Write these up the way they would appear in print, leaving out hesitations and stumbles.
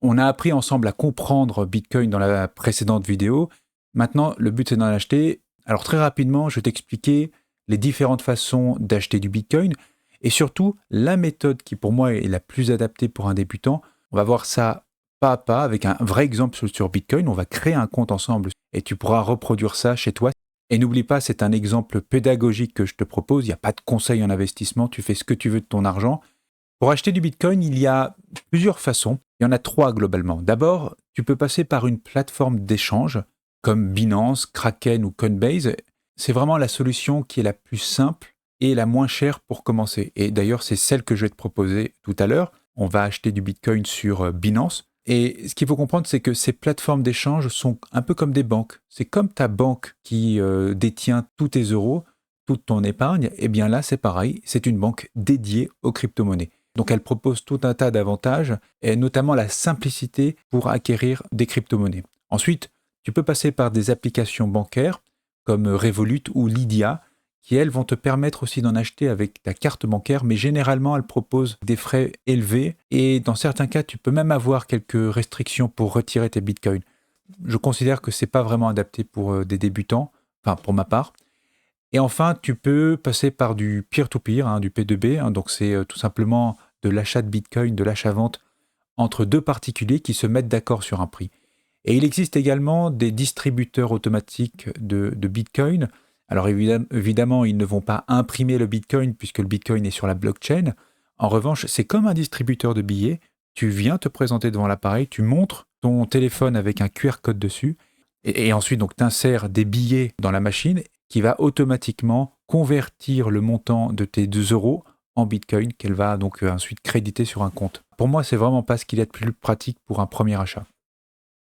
On a appris ensemble à comprendre Bitcoin dans la précédente vidéo. Maintenant, le but c'est d'en acheter. Alors très rapidement, je vais t'expliquer les différentes façons d'acheter du Bitcoin et surtout la méthode qui pour moi est la plus adaptée pour un débutant. On va voir ça pas à pas avec un vrai exemple sur Bitcoin. On va créer un compte ensemble et tu pourras reproduire ça chez toi. Et n'oublie pas, c'est un exemple pédagogique que je te propose. Il n'y a pas de conseil en investissement. Tu fais ce que tu veux de ton argent. Pour acheter du Bitcoin, il y a plusieurs façons. Il y en a trois globalement. D'abord, tu peux passer par une plateforme d'échange comme Binance, Kraken ou Coinbase. C'est vraiment la solution qui est la plus simple et la moins chère pour commencer. Et d'ailleurs, c'est celle que je vais te proposer tout à l'heure. On va acheter du Bitcoin sur Binance. Et ce qu'il faut comprendre, c'est que ces plateformes d'échange sont un peu comme des banques. C'est comme ta banque qui détient tous tes euros, toute ton épargne. Et bien là, c'est pareil. C'est une banque dédiée aux crypto-monnaies. Donc elle propose tout un tas d'avantages, et notamment la simplicité pour acquérir des crypto-monnaies. Ensuite, tu peux passer par des applications bancaires comme Revolut ou Lydia, qui elles vont te permettre aussi d'en acheter avec ta carte bancaire, mais généralement elles proposent des frais élevés et dans certains cas tu peux même avoir quelques restrictions pour retirer tes bitcoins. Je considère que c'est pas vraiment adapté pour des débutants, enfin pour ma part. Et enfin, tu peux passer par du peer-to-peer, du P2B, donc c'est tout simplement de l'achat de Bitcoin, de l'achat-vente entre deux particuliers qui se mettent d'accord sur un prix. Et il existe également des distributeurs automatiques de Bitcoin. Alors évidemment, ils ne vont pas imprimer le Bitcoin puisque le Bitcoin est sur la blockchain. En revanche, c'est comme un distributeur de billets. Tu viens te présenter devant l'appareil, tu montres ton téléphone avec un QR code dessus et ensuite donc tu insères des billets dans la machine qui va automatiquement convertir le montant de tes 2 euros en Bitcoin qu'elle va donc ensuite créditer sur un compte. Pour moi, c'est vraiment pas ce qu'il y a de plus pratique pour un premier achat.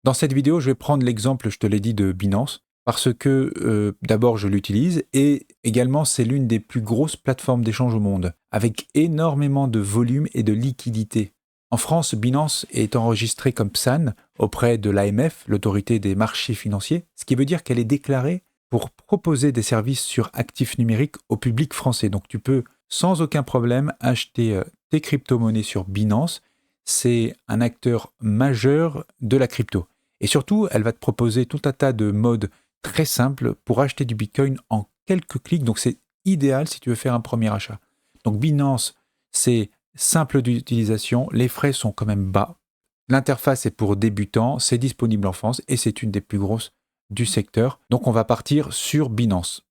Dans cette vidéo, je vais prendre l'exemple, je te l'ai dit, de Binance, parce que d'abord je l'utilise et également c'est l'une des plus grosses plateformes d'échange au monde, avec énormément de volume et de liquidité. En France, Binance est enregistrée comme PSAN auprès de l'AMF, l'autorité des marchés financiers, ce qui veut dire qu'elle est déclarée pour proposer des services sur actifs numériques au public français. Donc tu peux sans aucun problème acheter tes crypto-monnaies sur Binance. C'est un acteur majeur de la crypto. Et surtout, elle va te proposer tout un tas de modes très simples pour acheter du Bitcoin en quelques clics. Donc c'est idéal si tu veux faire un premier achat. Donc Binance, c'est simple d'utilisation, les frais sont quand même bas. L'interface est pour débutants, c'est disponible en France et c'est une des plus grosses du secteur. Donc on va partir sur Binance.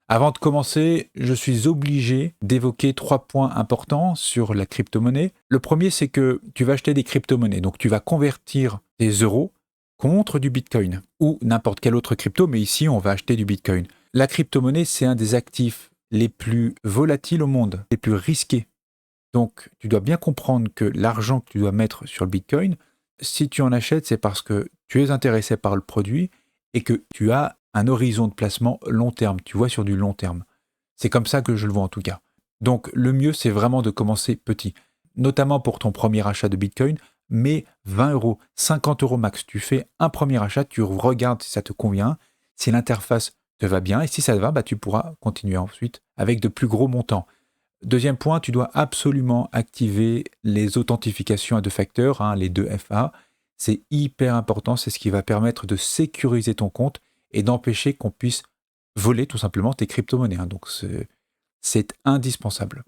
Avant de commencer, je suis obligé d'évoquer 3 points importants sur la crypto-monnaie. Le premier, c'est que tu vas acheter des crypto-monnaies. Donc tu vas convertir tes euros contre du Bitcoin ou n'importe quelle autre crypto, mais ici on va acheter du Bitcoin. La crypto-monnaie, c'est un des actifs les plus volatiles au monde, les plus risqués. Donc tu dois bien comprendre que l'argent que tu dois mettre sur le Bitcoin, si tu en achètes, c'est parce que tu es intéressé par le produit et que tu as un horizon de placement long terme. Tu vois sur du long terme. C'est comme ça que je le vois en tout cas. Donc le mieux, c'est vraiment de commencer petit, notamment pour ton premier achat de Bitcoin, mais 20 euros, 50 euros max. Tu fais un premier achat, tu regardes si ça te convient, si l'interface te va bien, et si ça te va, tu pourras continuer ensuite avec de plus gros montants. Deuxième point, tu dois absolument activer les authentifications à 2 facteurs, les 2FA. C'est hyper important, c'est ce qui va permettre de sécuriser ton compte et d'empêcher qu'on puisse voler tout simplement tes crypto-monnaies. Donc c'est indispensable.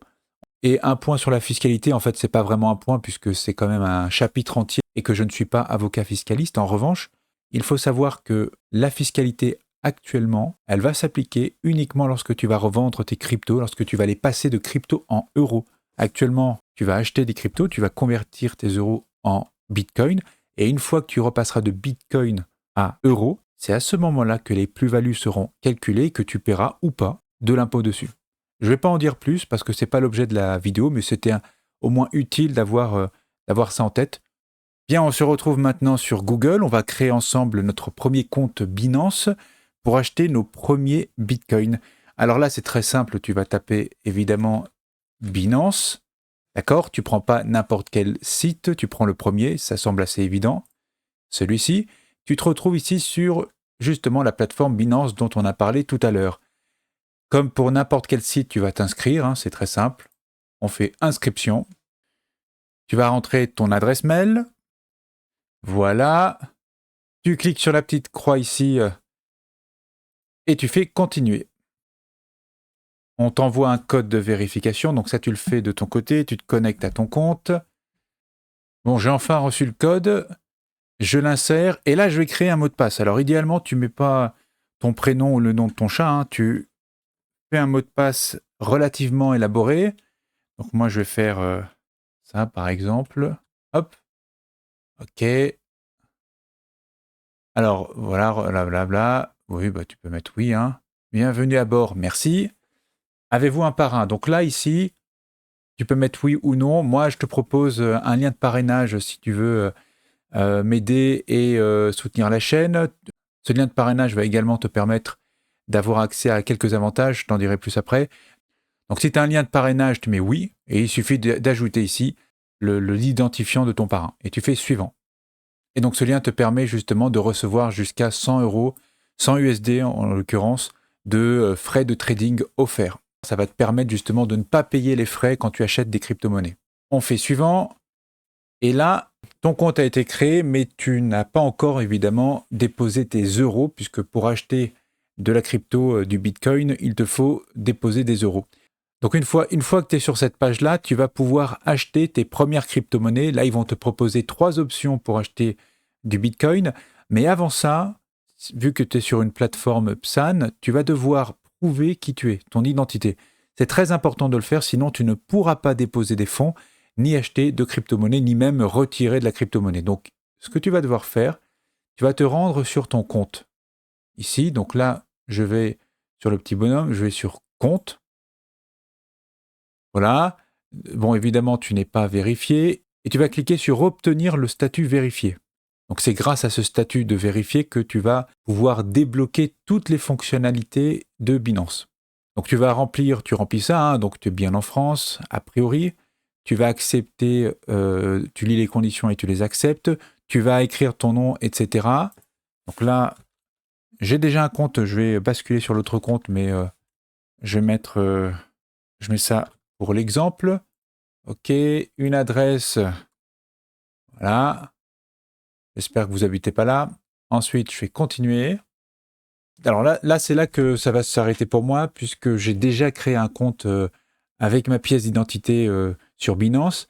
Et un point sur la fiscalité, en fait, c'est pas vraiment un point puisque c'est quand même un chapitre entier et que je ne suis pas avocat fiscaliste. En revanche, il faut savoir que la fiscalité actuellement, elle va s'appliquer uniquement lorsque tu vas revendre tes cryptos, lorsque tu vas les passer de crypto en euros. Actuellement, tu vas acheter des cryptos, tu vas convertir tes euros en bitcoin et une fois que tu repasseras de bitcoin à euros, c'est à ce moment-là que les plus-values seront calculées et que tu paieras ou pas de l'impôt dessus. Je ne vais pas en dire plus parce que ce n'est pas l'objet de la vidéo, mais c'était au moins utile d'avoir ça en tête. Bien, on se retrouve maintenant sur Google. On va créer ensemble notre premier compte Binance pour acheter nos premiers bitcoins. Alors là, c'est très simple. Tu vas taper évidemment Binance. D'accord? Tu ne prends pas n'importe quel site, tu prends le premier. Ça semble assez évident. Celui-ci. Tu te retrouves ici sur justement la plateforme Binance dont on a parlé tout à l'heure. Comme pour n'importe quel site, tu vas t'inscrire, c'est très simple. On fait inscription. Tu vas rentrer ton adresse mail, Voilà. Tu cliques sur la petite croix ici et tu fais continuer. On t'envoie un code de vérification, donc ça tu le fais de ton côté, tu te connectes à ton compte. Bon, j'ai enfin reçu le code, je l'insère et là je vais créer un mot de passe. Alors idéalement, tu mets pas ton prénom ou le nom de ton chat, hein, tu fais un mot de passe relativement élaboré. Donc moi je vais faire ça par exemple. Hop, ok. Alors voilà, blablabla. Oui, bah tu peux mettre oui, hein. Bienvenue à bord, merci. Avez-vous un parrain? Donc là ici, tu peux mettre oui ou non. Moi je te propose un lien de parrainage si tu veux m'aider et soutenir la chaîne. Ce lien de parrainage va également te permettre d'avoir accès à quelques avantages, je t'en dirai plus après. Donc si tu as un lien de parrainage, tu mets oui, et il suffit d'ajouter ici l'identifiant de ton parrain. Et tu fais suivant. Et donc ce lien te permet justement de recevoir jusqu'à 100 euros, 100 USD en l'occurrence, de frais de trading offerts. Ça va te permettre justement de ne pas payer les frais quand tu achètes des crypto-monnaies. On fait suivant. Et là, ton compte a été créé, mais tu n'as pas encore évidemment déposé tes euros, puisque pour acheter de la crypto, du Bitcoin, il te faut déposer des euros. Donc une fois que tu es sur cette page-là, tu vas pouvoir acheter tes premières crypto-monnaies. Là, ils vont te proposer 3 options pour acheter du Bitcoin. Mais avant ça, vu que tu es sur une plateforme PSAN, tu vas devoir prouver qui tu es, ton identité. C'est très important de le faire, sinon tu ne pourras pas déposer des fonds, ni acheter de crypto-monnaie, ni même retirer de la crypto-monnaie. Donc, ce que tu vas devoir faire, tu vas te rendre sur ton compte. Ici, donc là, je vais sur le petit bonhomme, je vais sur compte. Voilà. Bon, évidemment, tu n'es pas vérifié et tu vas cliquer sur obtenir le statut vérifié. Donc, c'est grâce à ce statut de vérifié que tu vas pouvoir débloquer toutes les fonctionnalités de Binance. Donc, tu remplis ça, hein, donc tu es bien en France, a priori. Tu vas accepter, tu lis les conditions et tu les acceptes. Tu vas écrire ton nom, etc. Donc là, j'ai déjà un compte, je vais basculer sur l'autre compte, mais je mets ça pour l'exemple. Ok, une adresse. Voilà. J'espère que vous habitez pas là. Ensuite, je fais continuer. Alors là c'est là que ça va s'arrêter pour moi, puisque j'ai déjà créé un compte avec ma pièce d'identité sur Binance.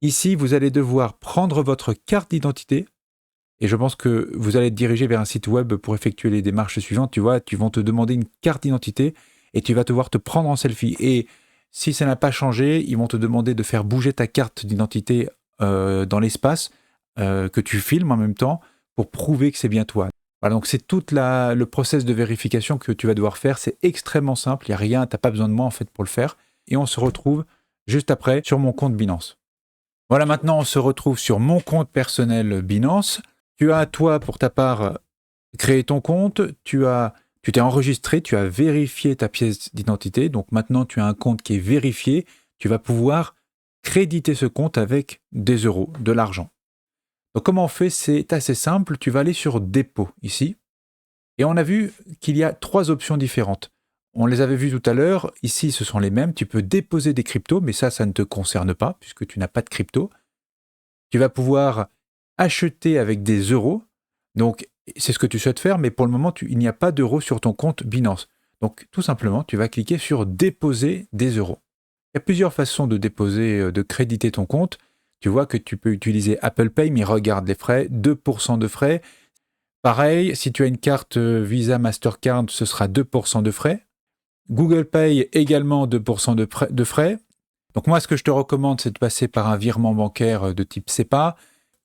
Ici, vous allez devoir prendre votre carte d'identité. Et je pense que vous allez être dirigé vers un site web pour effectuer les démarches suivantes. Tu vois, tu vont te demander une carte d'identité et tu vas devoir te prendre en selfie. Et si ça n'a pas changé, ils vont te demander de faire bouger ta carte d'identité dans l'espace que tu filmes en même temps pour prouver que c'est bien toi. Voilà, donc c'est tout le process de vérification que tu vas devoir faire. C'est extrêmement simple, il n'y a rien, tu n'as pas besoin de moi en fait pour le faire. Et on se retrouve juste après sur mon compte Binance. Voilà, maintenant on se retrouve sur mon compte personnel Binance. Tu as, toi, pour ta part, créé ton compte, tu t'es enregistré, tu as vérifié ta pièce d'identité. Donc maintenant, tu as un compte qui est vérifié. Tu vas pouvoir créditer ce compte avec des euros, de l'argent. Donc comment on fait? C'est assez simple. Tu vas aller sur dépôt ici. Et on a vu qu'il y a 3 options différentes. On les avait vues tout à l'heure. Ici, ce sont les mêmes. Tu peux déposer des cryptos, mais ça ne te concerne pas puisque tu n'as pas de crypto. Tu vas pouvoir acheter avec des euros. Donc, c'est ce que tu souhaites faire, mais pour le moment, il n'y a pas d'euros sur ton compte Binance. Donc, tout simplement, tu vas cliquer sur déposer des euros. Il y a plusieurs façons de déposer, de créditer ton compte. Tu vois que tu peux utiliser Apple Pay, mais regarde les frais, 2% de frais. Pareil, si tu as une carte Visa Mastercard, ce sera 2% de frais. Google Pay, également 2% de frais. Donc moi, ce que je te recommande, c'est de passer par un virement bancaire de type SEPA.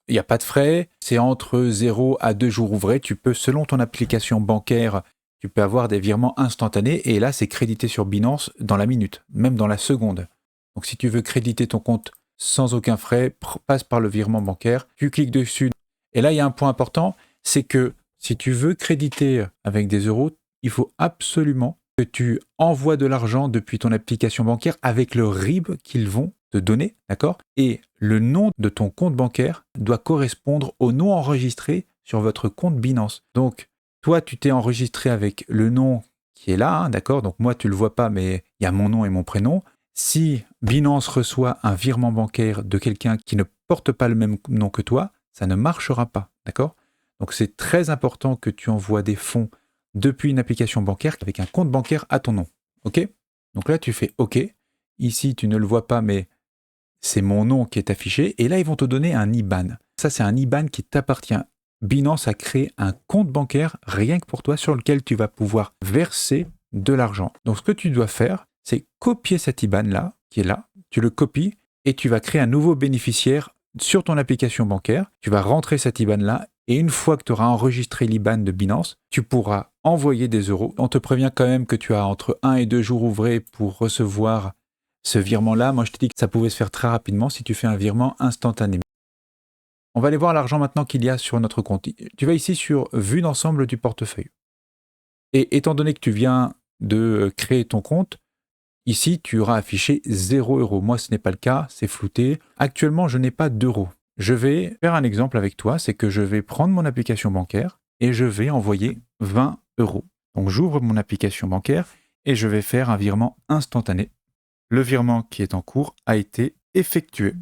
Il n'y a pas de frais, c'est entre 0 à 2 jours ouvrés. Tu peux, selon ton application bancaire, tu peux avoir des virements instantanés et là, c'est crédité sur Binance dans la minute, même dans la seconde. Donc si tu veux créditer ton compte sans aucun frais, passe par le virement bancaire, tu cliques dessus. Et là, il y a un point important, c'est que si tu veux créditer avec des euros, il faut absolument que tu envoies de l'argent depuis ton application bancaire avec le RIB qu'ils vont te donner, d'accord? Et le nom de ton compte bancaire doit correspondre au nom enregistré sur votre compte Binance. Donc, toi, tu t'es enregistré avec le nom qui est là, hein, d'accord? Donc moi, tu le vois pas, mais il y a mon nom et mon prénom. Si Binance reçoit un virement bancaire de quelqu'un qui ne porte pas le même nom que toi, ça ne marchera pas, d'accord? Donc c'est très important que tu envoies des fonds depuis une application bancaire avec un compte bancaire à ton nom, ok? Donc là, tu fais OK. Ici, tu ne le vois pas, mais c'est mon nom qui est affiché. Et là, ils vont te donner un IBAN. Ça, c'est un IBAN qui t'appartient. Binance a créé un compte bancaire rien que pour toi sur lequel tu vas pouvoir verser de l'argent. Donc, ce que tu dois faire, c'est copier cet IBAN-là, qui est là. Tu le copies et tu vas créer un nouveau bénéficiaire sur ton application bancaire. Tu vas rentrer cet IBAN-là et une fois que tu auras enregistré l'IBAN de Binance, tu pourras envoyer des euros. On te prévient quand même que tu as entre 1 et 2 jours ouvrés pour recevoir ce virement-là. Moi, je t'ai dit que ça pouvait se faire très rapidement si tu fais un virement instantané. On va aller voir l'argent maintenant qu'il y a sur notre compte. Tu vas ici sur Vue d'ensemble du portefeuille. Et étant donné que tu viens de créer ton compte, ici, tu auras affiché 0 euros. Moi, ce n'est pas le cas, c'est flouté. Actuellement, je n'ai pas d'euros. Je vais faire un exemple avec toi, c'est que je vais prendre mon application bancaire et je vais envoyer 20 euros. Donc, j'ouvre mon application bancaire et je vais faire un virement instantané. Le virement qui est en cours a été effectué.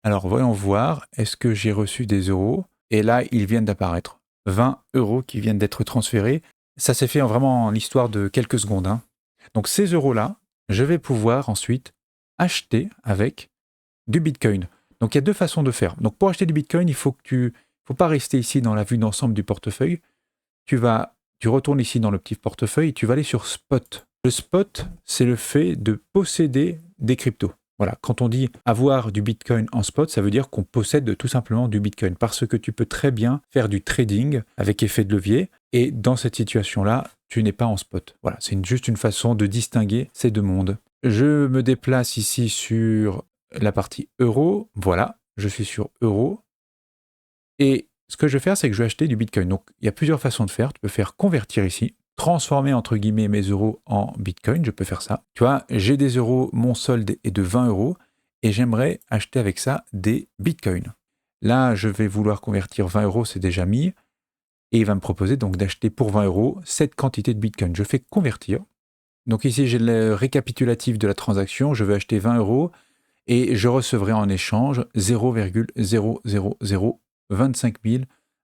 Alors, voyons voir, est-ce que j'ai reçu des euros? Et là, ils viennent d'apparaître. 20 euros qui viennent d'être transférés. Ça s'est fait vraiment en l'histoire de quelques secondes, hein. Donc, ces euros-là, je vais pouvoir ensuite acheter avec du Bitcoin. Donc, il y a deux façons de faire. Donc, pour acheter du Bitcoin, il faut pas rester ici dans la vue d'ensemble du portefeuille. Tu retournes ici dans le petit portefeuille et tu vas aller sur Spot. Le spot, c'est le fait de posséder des cryptos. Voilà, quand on dit avoir du Bitcoin en spot, ça veut dire qu'on possède tout simplement du Bitcoin parce que tu peux très bien faire du trading avec effet de levier et dans cette situation-là, tu n'es pas en spot. Voilà, c'est juste une façon de distinguer ces deux mondes. Je me déplace ici sur la partie euro. Voilà, je suis sur euro. Et ce que je vais faire, c'est que je vais acheter du Bitcoin. Donc, il y a plusieurs façons de faire. Tu peux faire convertir ici, transformer entre guillemets mes euros en Bitcoin, je peux faire ça. Tu vois, j'ai des euros, mon solde est de 20 euros et j'aimerais acheter avec ça des Bitcoins. Là, je vais vouloir convertir 20 euros, c'est déjà mis. Et il va me proposer donc d'acheter pour 20 euros cette quantité de Bitcoin. Je fais convertir. Donc ici, j'ai le récapitulatif de la transaction. Je vais acheter 20 euros et je recevrai en échange 0,00025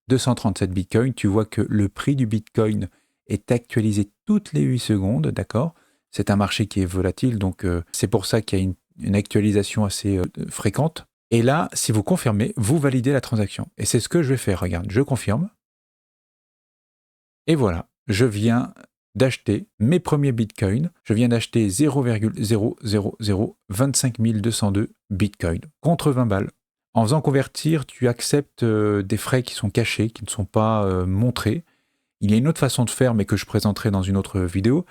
237 Bitcoins. Tu vois que le prix du Bitcoin est actualisé toutes les 8 secondes, d'accord? C'est un marché qui est volatile, donc c'est pour ça qu'il y a une actualisation assez fréquente. Et là, si vous confirmez, vous validez la transaction. Et c'est ce que je vais faire. Regarde, je confirme. Et voilà, je viens d'acheter mes premiers bitcoins. Je viens d'acheter 0,00025 202 bitcoins contre 20 balles. En faisant convertir, tu acceptes des frais qui sont cachés, qui ne sont pas montrés. Il y a une autre façon de faire, mais que je présenterai dans une autre vidéo.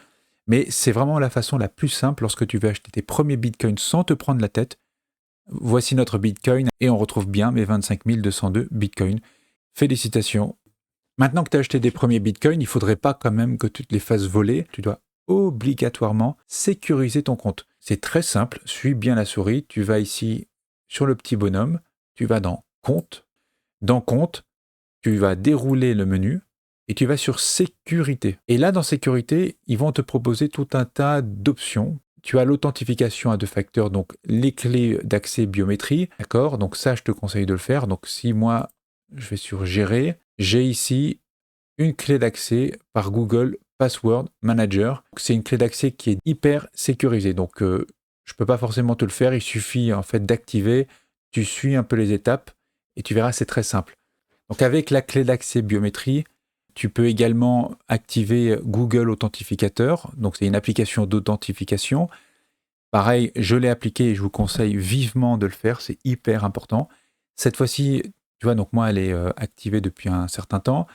Mais c'est vraiment la façon la plus simple lorsque tu veux acheter tes premiers bitcoins sans te prendre la tête. Voici notre bitcoin et on retrouve bien mes 25 202 bitcoins. Félicitations. Maintenant que tu as acheté des premiers bitcoins, il ne faudrait pas quand même que tu te les fasses voler. Tu dois obligatoirement sécuriser ton compte. C'est très simple, suis bien la souris. Tu vas ici sur le petit bonhomme, tu vas dans Compte. Dans Compte, tu vas dérouler le menu et tu vas sur Sécurité. Et là, dans Sécurité, ils vont te proposer tout un tas d'options. Tu as l'authentification à 2 facteurs, donc les clés d'accès biométrie, d'accord? Donc ça, je te conseille de le faire. Donc si moi, je vais sur Gérer, j'ai ici une clé d'accès par Google Password Manager. C'est une clé d'accès qui est hyper sécurisée. Donc, je ne peux pas forcément te le faire. Il suffit en fait d'activer. Tu suis un peu les étapes et tu verras, c'est très simple. Donc, avec la clé d'accès biométrie, tu peux également activer Google Authentificateur. Donc, c'est une application d'authentification. Pareil, je l'ai appliqué et je vous conseille vivement de le faire. C'est hyper important. Cette fois-ci, tu vois, donc moi, elle est activée depuis un certain temps.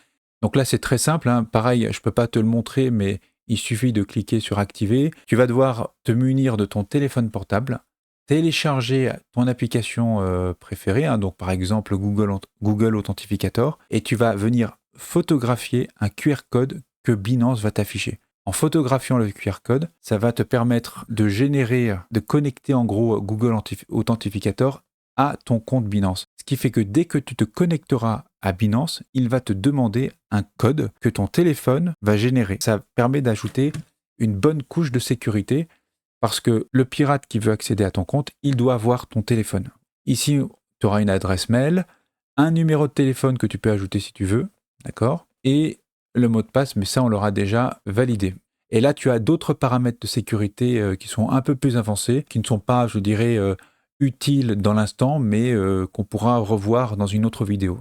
Donc là, c'est très simple, hein. Pareil, je ne peux pas te le montrer, mais il suffit de cliquer sur Activer. Tu vas devoir te munir de ton téléphone portable, télécharger ton application préférée, hein, donc par exemple Google Authentificator, et tu vas venir photographier un QR code que Binance va t'afficher. En photographiant le QR code, ça va te permettre de connecter en gros Google Authentificator à ton compte Binance. Ce qui fait que dès que tu te connecteras à Binance, il va te demander un code que ton téléphone va générer. Ça permet d'ajouter une bonne couche de sécurité parce que le pirate qui veut accéder à ton compte, il doit avoir ton téléphone. Ici, tu auras une adresse mail, un numéro de téléphone que tu peux ajouter si tu veux, d'accord? Et le mot de passe, mais ça, on l'aura déjà validé. Et là, tu as d'autres paramètres de sécurité qui sont un peu plus avancés, qui ne sont pas, je dirais, utiles dans l'instant, mais qu'on pourra revoir dans une autre vidéo.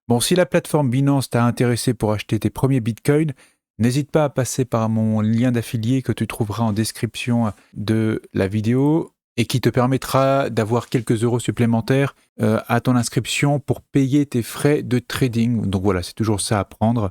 Bon, si la plateforme Binance t'a intéressé pour acheter tes premiers bitcoins, n'hésite pas à passer par mon lien d'affilié que tu trouveras en description de la vidéo et qui te permettra d'avoir quelques euros supplémentaires à ton inscription pour payer tes frais de trading. Donc voilà, c'est toujours ça à prendre.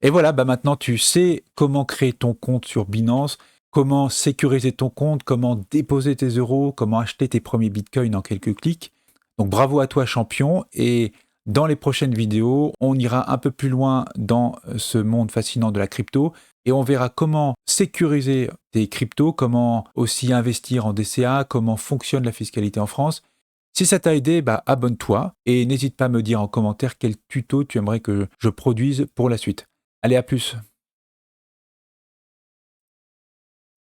Et voilà, maintenant tu sais comment créer ton compte sur Binance, comment sécuriser ton compte, comment déposer tes euros, comment acheter tes premiers bitcoins en quelques clics. Donc bravo à toi champion, et dans les prochaines vidéos, on ira un peu plus loin dans ce monde fascinant de la crypto et on verra comment sécuriser tes cryptos, comment aussi investir en DCA, comment fonctionne la fiscalité en France. Si ça t'a aidé, abonne-toi et n'hésite pas à me dire en commentaire quel tuto tu aimerais que je produise pour la suite. Allez, à plus!